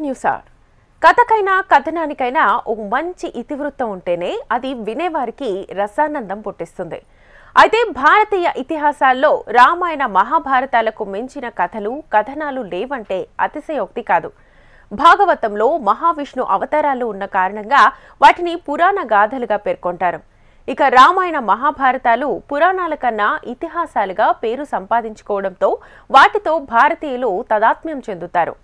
కంటిన్యూసార్ కథకైనా కథనానికైనా ఓ మంచి ఇతివృత్తం ఉంటేనే అది వినేవారికి రసానందం పుట్టిస్తుంది. అయితే భారతీయ ఇతిహాసాల్లో రామాయణ మహాభారతాలకు మించిన కథలు కథనాలు లేవంటే అతిశయోక్తి కాదు. భాగవతంలో మహావిష్ణు అవతారాలు ఉన్న కారణంగా వాటిని పురాణ గాథలుగా పేర్కొంటారు. ఇక రామాయణ మహాభారతాలు పురాణాల కన్నా ఇతిహాసాలుగా పేరు సంపాదించుకోవడంతో వాటితో భారతీయులు తాదాత్మ్యం చెందుతారు.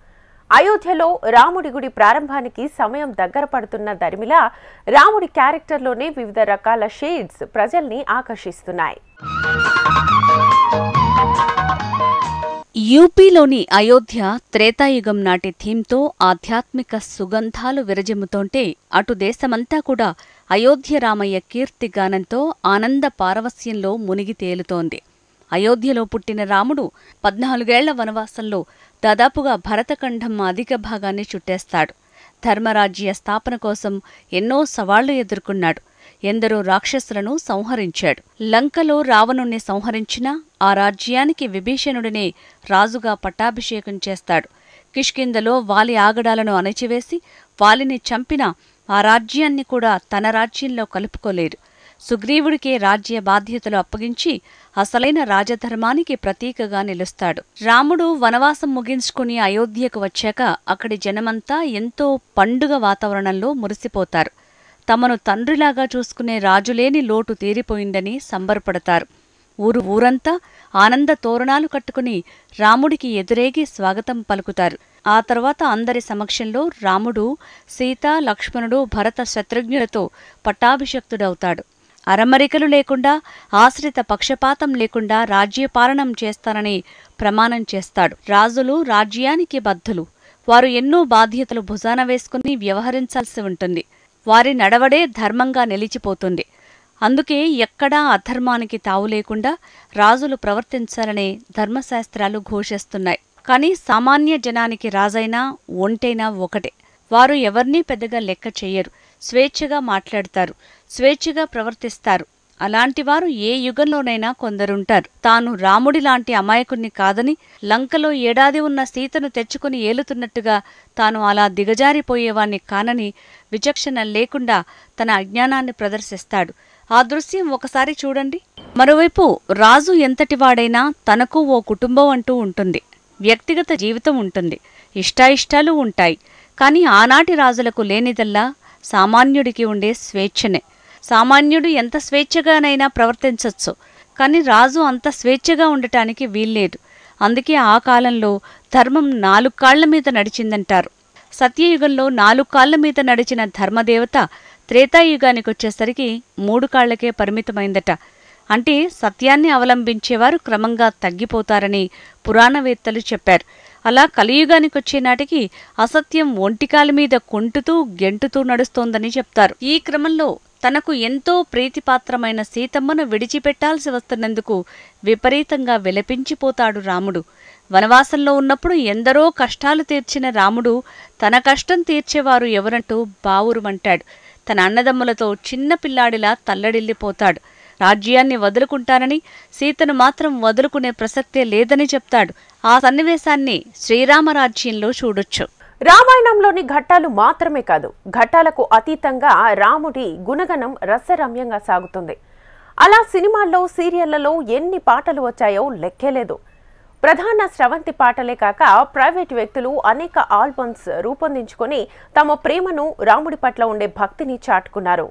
అయోధ్యలో రాముడి గుడి ప్రారంభానికి సమయం దగ్గర పడుతున్న దరిమిలా రాముడి క్యారెక్టర్లోనే వివిధ రకాల షేడ్స్ ప్రజల్ని ఆకర్షిస్తున్నాయి. యూపీలోని అయోధ్య త్రేతాయుగం నాటి థీమ్తో ఆధ్యాత్మిక సుగంధాలు విరజిమ్ముతోంటే అటు దేశమంతా కూడా అయోధ్య రామయ్య కీర్తిగానంతో ఆనంద పారవస్యంలో మునిగి తేలుతోంది. అయోధ్యలో పుట్టిన రాముడు 14 ఏళ్ల వనవాసంలో దాదాపుగా భరతఖండం అధిక భాగాన్ని చుట్టేస్తాడు. ధర్మరాజ్య స్థాపన కోసం ఎన్నో సవాళ్లు ఎదుర్కొన్నాడు. ఎందరో రాక్షసులను సంహరించాడు. లంకలో రావణుణ్ణి సంహరించినా ఆ రాజ్యానికి విభీషణుడినే రాజుగా పట్టాభిషేకం చేస్తాడు. కిష్కింధలో వాలి ఆగడాలను అణచివేసి వాలిని చంపినా ఆ రాజ్యాన్ని కూడా తన రాజ్యంలో కలుపుకోలేరు. సుగ్రీవుడికే రాజ్య బాధ్యతలు అప్పగించి అసలైన రాజధర్మానికి ప్రతీకగా నిలుస్తాడు. రాముడు వనవాసం ముగించుకుని అయోధ్యకు వచ్చాక అక్కడి జనమంతా ఎంతో పండుగ వాతావరణంలో మురిసిపోతారు. తమను తండ్రిలాగా చూసుకునే రాజులేని లోటు తీరిపోయిందని సంబరపడతారు. ఊరంతా ఆనంద తోరణాలు కట్టుకుని రాముడికి ఎదురేగి స్వాగతం పలుకుతారు. ఆ తర్వాత అందరి సమక్షంలో రాముడు సీత, లక్ష్మణుడు, భరత, శత్రుఘ్నులతో పట్టాభిషక్తుడవుతాడు. అరమరికలు లేకుండా, ఆశ్రిత పక్షపాతం లేకుండా రాజ్యపాలనం చేస్తానని ప్రమాణం చేస్తాడు. రాజులు రాజ్యానికి బద్ధులు. వారు ఎన్నో బాధ్యతలు భుజాన వేసుకుని వ్యవహరించాల్సి ఉంటుంది. వారి నడవడే ధర్మంగా నిలిచిపోతుంది. అందుకే ఎక్కడా అధర్మానికి తావు లేకుండా రాజులు ప్రవర్తించాలనే ధర్మశాస్త్రాలు ఘోషిస్తున్నాయి. కాని సామాన్య జనానికి రాజైనా ఒంటైనా ఒకటే. వారు ఎవర్నీ పెద్దగా లెక్క చెయ్యరు. స్వేచ్ఛగా మాట్లాడతారు, స్వేచ్ఛగా ప్రవర్తిస్తారు. అలాంటివారు ఏ యుగంలోనైనా కొందరుంటారు. తాను రాముడిలాంటి అమాయకుణ్ణి కాదని, లంకలో ఏడాది ఉన్న సీతను తెచ్చుకుని ఏలుతున్నట్టుగా తాను అలా దిగజారిపోయేవాణ్ణి కానని విచక్షణ లేకుండా తన అజ్ఞానాన్ని ప్రదర్శిస్తాడు. ఆ దృశ్యం ఒకసారి చూడండి. మరోవైపు రాజు ఎంతటివాడైనా తనకు ఓ కుటుంబం అంటూ ఉంటుంది. వ్యక్తిగత జీవితం ఉంటుంది. ఇష్టాయిష్టాలు ఉంటాయి. కాని ఆనాటి రాజులకు లేనిదల్లా సామాన్యుడికి ఉండే స్వేచ్ఛనే. సామాన్యుడు ఎంత స్వేచ్ఛగానైనా ప్రవర్తించొచ్చు. కాని రాజు అంత స్వేచ్ఛగా ఉండటానికి వీల్లేదు. అందుకే ఆ కాలంలో ధర్మం 4 కాళ్ల మీద నడిచిందంటారు. సత్యయుగంలో 4 కాళ్ల మీద నడిచిన ధర్మదేవత త్రేతాయుగానికొచ్చేసరికి 3 కాళ్లకే పరిమితమైందట. అంటే సత్యాన్ని అవలంబించేవారు క్రమంగా తగ్గిపోతారని పురాణవేత్తలు చెప్పారు. అలా కలియుగానికొచ్చే నాటికి అసత్యం ఒంటికాలి మీద కొంటుతూ గెంటుతూ నడుస్తోందని చెప్తారు. ఈ క్రమంలో తనకు ఎంతో ప్రీతిపాత్రమైన సీతమ్మను విడిచిపెట్టాల్సి వస్తున్నందుకు విపరీతంగా విలపించిపోతాడు రాముడు. వనవాసంలో ఉన్నప్పుడు ఎందరో కష్టాలు తీర్చిన రాముడు తన కష్టం తీర్చేవారు ఎవరంటూ బావురుమంటాడు. తన అన్నదమ్ములతో చిన్న పిల్లాడిలా తల్లడిల్లిపోతాడు. రాజ్యాన్ని వదులుకుంటానని, సీతను మాత్రం వదులుకునే ప్రసక్తే లేదని చెప్తాడు. ఆ సన్నివేశాన్ని శ్రీరామరాజ్యంలో చూడొచ్చు. రామాయణంలోని ఘట్టాలు మాత్రమే కాదు, ఘట్టాలకు అతీతంగా రాముడి గుణగణం రసరమ్యంగా సాగుతుంది. అలా సినిమాల్లో, సీరియళ్లలో ఎన్ని పాటలు వచ్చాయో లెక్కేలేదు. ప్రధాన స్రవంతి పాటలే కాక ప్రైవేట్ వ్యక్తులు అనేక ఆల్బమ్స్ రూపొందించుకొని తమ ప్రేమను, రాముడి పట్ల ఉండే భక్తిని చాటుకున్నారు.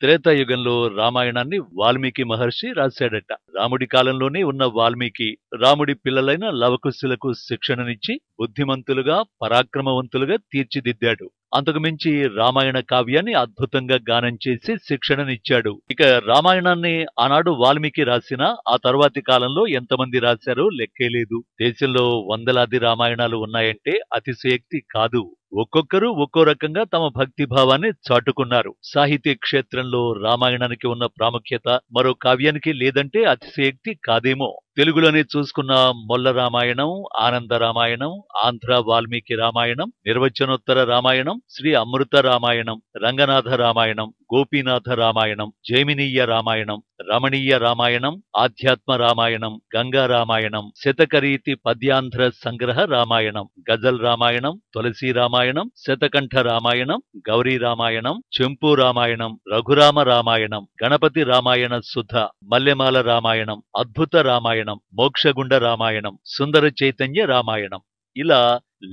త్రేతాయుగంలో రామాయణాన్ని వాల్మీకి మహర్షి రాశాడట. రాముడి కాలంలోనే ఉన్న వాల్మీకి రాముడి పిల్లలైన లవకుశులకు శిక్షణనిచ్చి బుద్ధిమంతులుగా, పరాక్రమవంతులుగా తీర్చిదిద్దాడు. అంతకుమించి రామాయణ కావ్యాన్ని అద్భుతంగా గానం చేసి శిక్షణనిచ్చాడు. ఇక రామాయణాన్ని ఆనాడు వాల్మీకి రాసినా ఆ తర్వాతి కాలంలో ఎంతమంది రాశారో లెక్కేలేదు. దేశంలో వందలాది రామాయణాలు ఉన్నాయంటే అతిశయోక్తి కాదు. ఒక్కొక్కరు ఒక్కో రకంగా తమ భక్తి భావాన్ని చాటుకున్నారు. సాహిత్య క్షేత్రంలో రామాయణానికి ఉన్న ప్రాముఖ్యత మరో కావ్యానికి లేదంటే అతిశయోక్తి కాదేమో. తెలుగులోనే చూసుకున్న మొల్ల రామాయణం, ఆనంద రామాయణం, ఆంధ్ర వాల్మీకి రామాయణం, నిర్వచనోత్తర రామాయణం, శ్రీ అమృత రామాయణం, రంగనాథ రామాయణం, గోపీనాథ రామాయణం, జైమినీయ రామాయణం, రమణీయ రామాయణం, ఆధ్యాత్మ రామాయణం, గంగా రామాయణం, శతకరీతి పద్యాంధ్ర సంగ్రహ రామాయణం, గజల్ రామాయణం, తులసీ రామాయణం, శతకంఠ రామాయణం, గౌరీ రామాయణం, చెంపు రామాయణం, రఘురామ రామాయణం, గణపతి రామాయణ సుధ, మల్లెమాల రామాయణం, అద్భుత రామాయణం, మోక్షగుండ రామాయణం, సుందర చైతన్య రామాయణం, ఇలా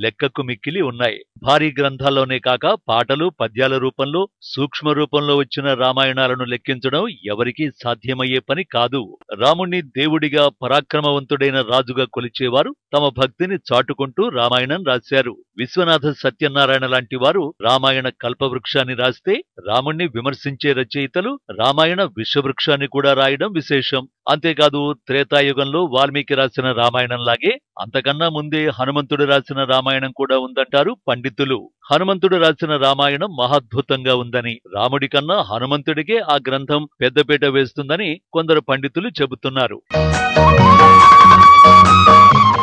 లెక్కకు మిక్కిలి ఉన్నాయి. భారీ గ్రంథాల్లోనే కాక పాటలు, పద్యాల రూపంలో, సూక్ష్మ రూపంలో వచ్చిన రామాయణాలను లెక్కించడం ఎవరికీ సాధ్యమయ్యే పని కాదు. రాముణ్ణి దేవుడిగా, పరాక్రమవంతుడైన రాజుగా కొలిచేవారు తమ భక్తిని చాటుకుంటూ రామాయణం రాశారు. విశ్వనాథ సత్యనారాయణ లాంటి వారు రామాయణ కల్పవృక్షాన్ని రాస్తే, రాముణ్ణి విమర్శించే రచయితలు రామాయణ విశ్వవృక్షాన్ని కూడా రాయడం విశేషం. అంతేకాదు, త్రేతాయుగంలో వాల్మీకి రాసిన రామాయణంలాగే అంతకన్నా ముందే హనుమంతుడు రాసిన రామాయణం కూడా ఉందంటారు పండితులు. హనుమంతుడు రాసిన రామాయణం మహాద్భుతంగా ఉందని, రాముడి కన్నా హనుమంతుడికే ఆ గ్రంథం పెద్దపీట వేస్తుందని కొందరు పండితులు చెబుతున్నారు.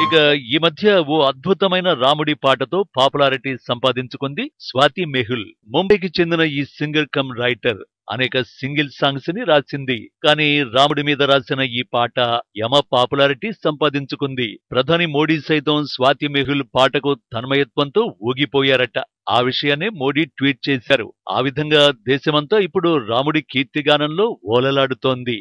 ఇక ఈ మధ్య ఓ అద్భుతమైన రాముడి పాటతో పాపులారిటీ సంపాదించుకుంది స్వాతి మెహుల్. ముంబైకి చెందిన ఈ సింగర్ కమ్ రైటర్ అనేక సింగిల్ సాంగ్స్ ని రాసింది. కానీ రాముడి మీద రాసిన ఈ పాట యమ పాపులారిటీ సంపాదించుకుంది. ప్రధాని మోడీ సైతం స్వాతి మెహుల్ పాటకు తన్మయత్వంతో ఊగిపోయారట. ఆ విషయాన్ని మోడీ ట్వీట్ చేశారు. ఆ విధంగా దేశమంతా ఇప్పుడు రాముడి కీర్తిగానంలో ఓలలాడుతోంది.